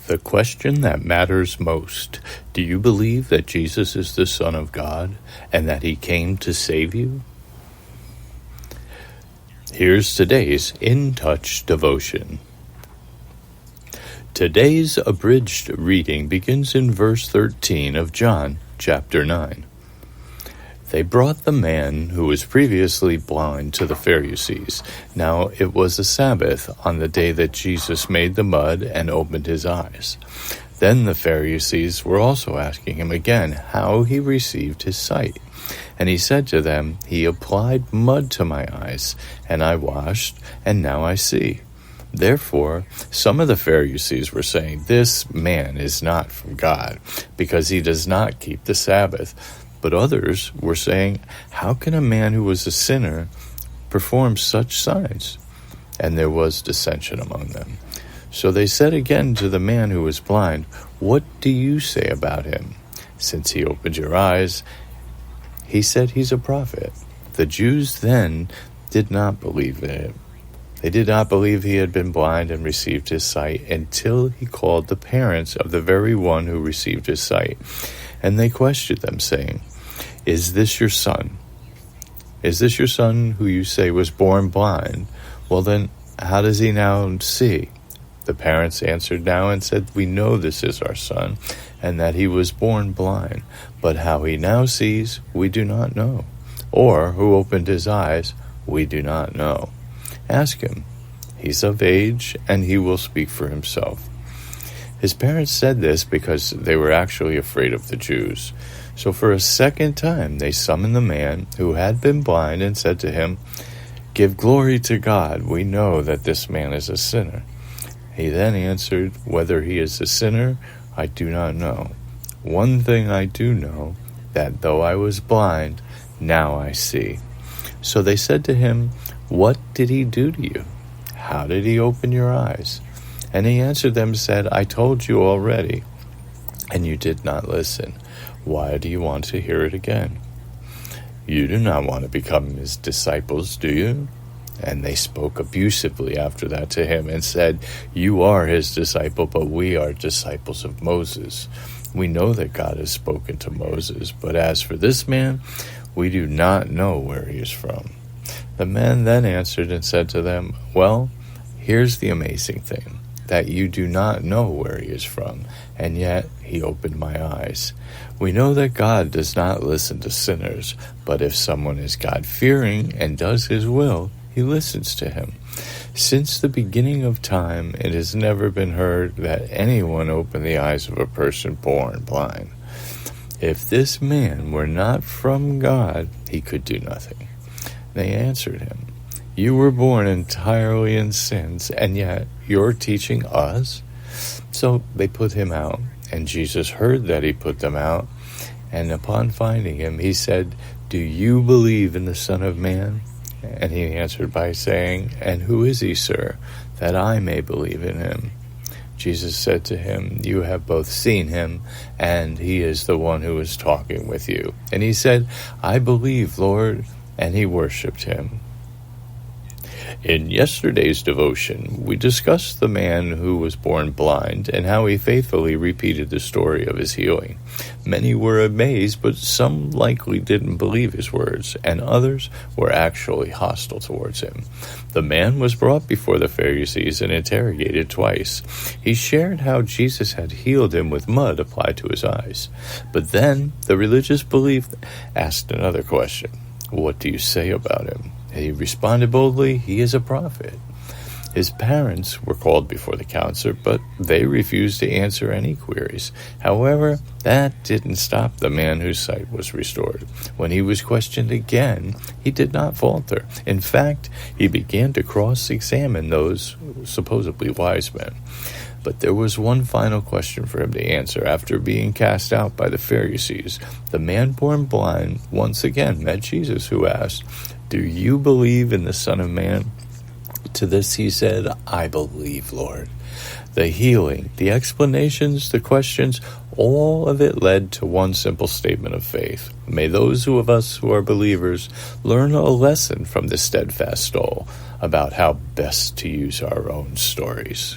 The question that matters most. Do you believe that Jesus is the Son of God and that he came to save you? Here's today's In Touch devotion. Today's abridged reading begins in verse 13 of John chapter 9. They brought the man who was previously blind to the Pharisees. Now it was a Sabbath on the day that Jesus made the mud and opened his eyes. Then the Pharisees were also asking him again how he received his sight. And he said to them, "He applied mud to my eyes, and I washed, and now I see." Therefore, some of the Pharisees were saying, "This man is not from God, because he does not keep the Sabbath." But others were saying, "How can a man who was a sinner perform such signs?" And there was dissension among them. So they said again to the man who was blind, "What do you say about him? Since he opened your eyes, he said he's a prophet." The Jews then did not believe in him. They did not believe he had been blind and received his sight until he called the parents of the very one who received his sight. And they questioned them, saying, "Is this your son? Is this your son who you say was born blind? Well then, how does he now see?" The parents answered now and said, "We know this is our son, and that he was born blind. But how he now sees, we do not know. Or who opened his eyes, we do not know. Ask him. He's of age, and he will speak for himself." His parents said this because they were actually afraid of the Jews. So for a second time they summoned the man who had been blind and said to him, "Give glory to God. We know that this man is a sinner." He then answered, "Whether he is a sinner, I do not know. One thing I do know, that though I was blind, now I see." So they said to him, "What did he do to you? How did he open your eyes?" And he answered them and said, "I told you already, and you did not listen. Why do you want to hear it again? You do not want to become his disciples, do you?" And they spoke abusively after that to him and said, "You are his disciple, but we are disciples of Moses. We know that God has spoken to Moses, but as for this man, we do not know where he is from." The man then answered and said to them, "Well, here's the amazing thing, that you do not know where he is from, and yet he opened my eyes. We know that God does not listen to sinners, but if someone is God-fearing and does his will, he listens to him. Since the beginning of time, it has never been heard that anyone opened the eyes of a person born blind. If this man were not from God, he could do nothing." They answered him, "You were born entirely in sins, and yet you're teaching us?" So they put him out, and Jesus heard that he put them out, and upon finding him, he said, "Do you believe in the Son of Man?" And he answered by saying, "And who is he, sir, that I may believe in him?" Jesus said to him, "You have both seen him, and he is the one who is talking with you." And he said, "I believe, Lord," and he worshipped him. In yesterday's devotion, we discussed the man who was born blind and how he faithfully repeated the story of his healing. Many were amazed, but some likely didn't believe his words, and others were actually hostile towards him. The man was brought before the Pharisees and interrogated twice. He shared how Jesus had healed him with mud applied to his eyes. But then the religious belief asked another question. "What do you say about him?" He responded boldly, "He is a prophet." His parents were called before the council, but they refused to answer any queries. However, that didn't stop the man whose sight was restored. When he was questioned again, he did not falter. In fact, he began to cross-examine those supposedly wise men. But there was one final question for him to answer. After being cast out by the Pharisees, the man born blind once again met Jesus, who asked, "Do you believe in the Son of Man?" To this he said, "I believe, Lord." The healing, the explanations, the questions, all of it led to one simple statement of faith. May those of us who are believers learn a lesson from this steadfast soul about how best to use our own stories.